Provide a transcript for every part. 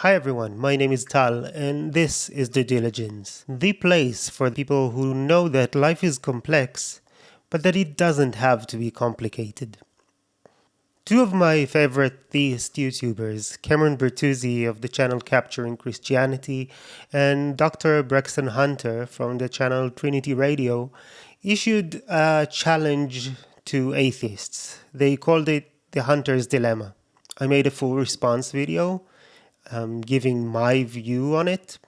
Hi everyone, my name is Tal, and this is the Diligence, the place for people who know that life is complex, but that it doesn't have to be complicated. Two of my favorite theist YouTubers, Cameron Bertuzzi of the channel Capturing Christianity and Dr. Braxton Hunter from the channel Trinity Radio, issued a challenge to atheists. They called it the Hunter's Dilemma. I made a full response video giving my view on it.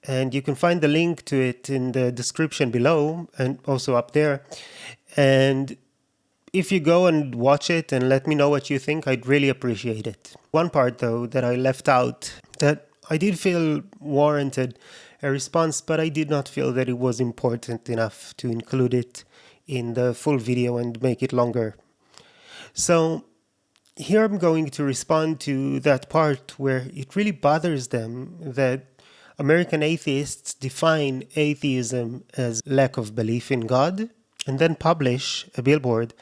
And you can find the link to it in the description below and also up there. And if you go and watch it and let me know what you think, I'd really appreciate it. One part, though, that I left out, that I did feel warranted a response, but I did not feel that it was important enough to include it in the full video and make it longer. So here I'm going to respond to that part where it really bothers them that American atheists define atheism as lack of belief in God and then publish a billboard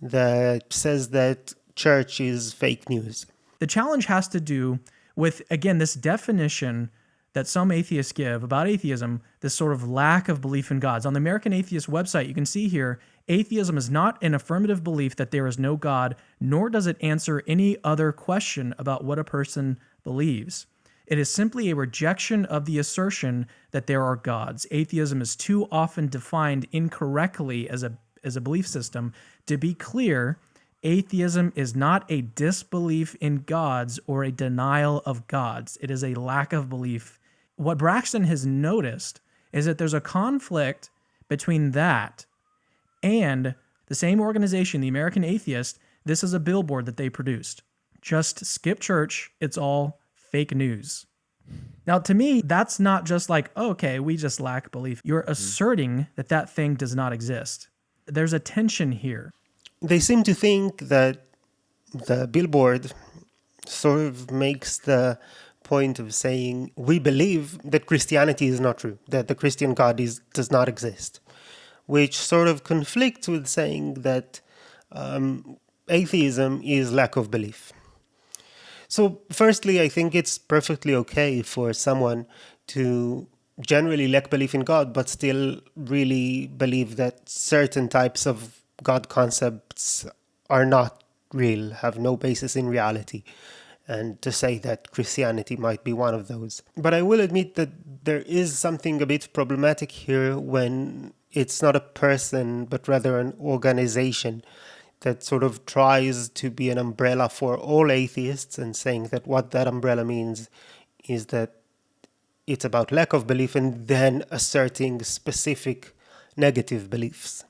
that says that church is fake news. The challenge has to do with, again, this definition that some atheists give about atheism, this sort of lack of belief in God. On the American Atheist website, you can see here, atheism is not an affirmative belief that there is no God, nor does it answer any other question about what a person believes. It is simply a rejection of the assertion that there are gods. Atheism is too often defined incorrectly as a belief system. To be clear, atheism is not a disbelief in gods or a denial of gods. It is a lack of belief. What Braxton has noticed is that there's a conflict between that and the same organization, the American Atheist. This is a billboard that they produced. Just skip church. It's all fake news. Now, to me, that's not just like, okay, we just lack belief. You're asserting that that thing does not exist. There's a tension here. They seem to think that the billboard sort of makes the point of saying, we believe that Christianity is not true, that the Christian God does not exist, which sort of conflicts with saying that atheism is lack of belief. So firstly, I think it's perfectly okay for someone to generally lack belief in God, but still really believe that certain types of God concepts are not real, have no basis in reality, and to say that Christianity might be one of those. But I will admit that there is something a bit problematic here when it's not a person, but rather an organization that sort of tries to be an umbrella for all atheists and saying that what that umbrella means is that it's about lack of belief and then asserting specific negative beliefs.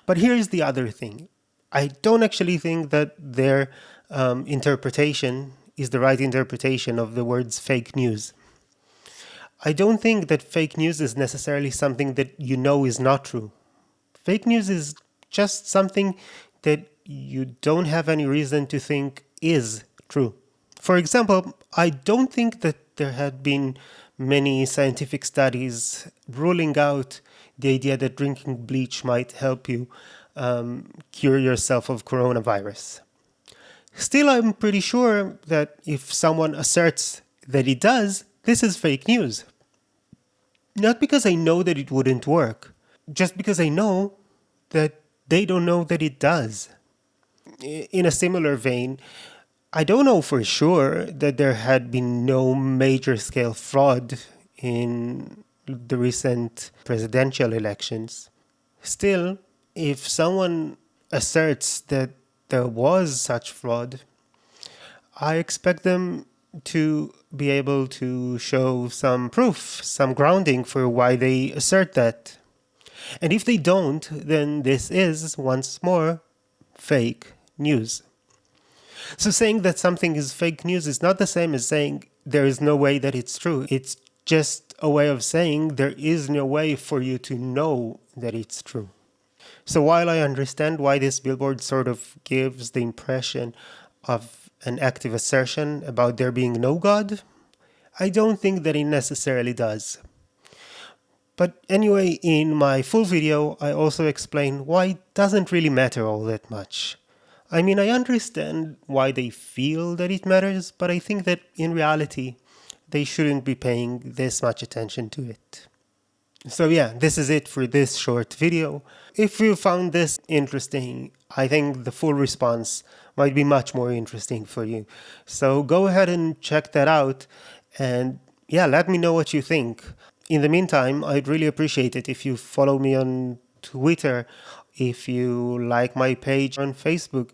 But here's the other thing. I don't actually think that their interpretation is the right interpretation of the words fake news. I don't think that fake news is necessarily something that you know is not true. Fake news is just something that you don't have any reason to think is true. For example, I don't think that there had been many scientific studies ruling out the idea that drinking bleach might help you cure yourself of coronavirus. Still, I'm pretty sure that if someone asserts that it does, this is fake news. Not because I know that it wouldn't work, just because I know that they don't know that it does. In a similar vein, I don't know for sure that there had been no major scale fraud in the recent presidential elections. Still, if someone asserts that there was such fraud, I expect them to be able to show some proof, some grounding for why they assert that. And if they don't, then this is, once more, fake news. So saying that something is fake news is not the same as saying there is no way that it's true. It's just a way of saying there is no way for you to know that it's true. So while I understand why this billboard sort of gives the impression of an active assertion about there being no God, I don't think that it necessarily does. But anyway, in my full video, I also explain why it doesn't really matter all that much. I mean, I understand why they feel that it matters, but I think that in reality, they shouldn't be paying this much attention to it. So yeah, this is it for this short video. If you found this interesting, I think the full response might be much more interesting for you. So go ahead and check that out, and yeah, let me know what you think. In the meantime, I'd really appreciate it if you follow me on Twitter, if you like my page on Facebook,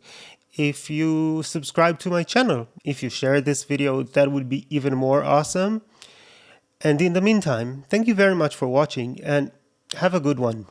if you subscribe to my channel, if you share this video, that would be even more awesome. And in the meantime, thank you very much for watching and have a good one.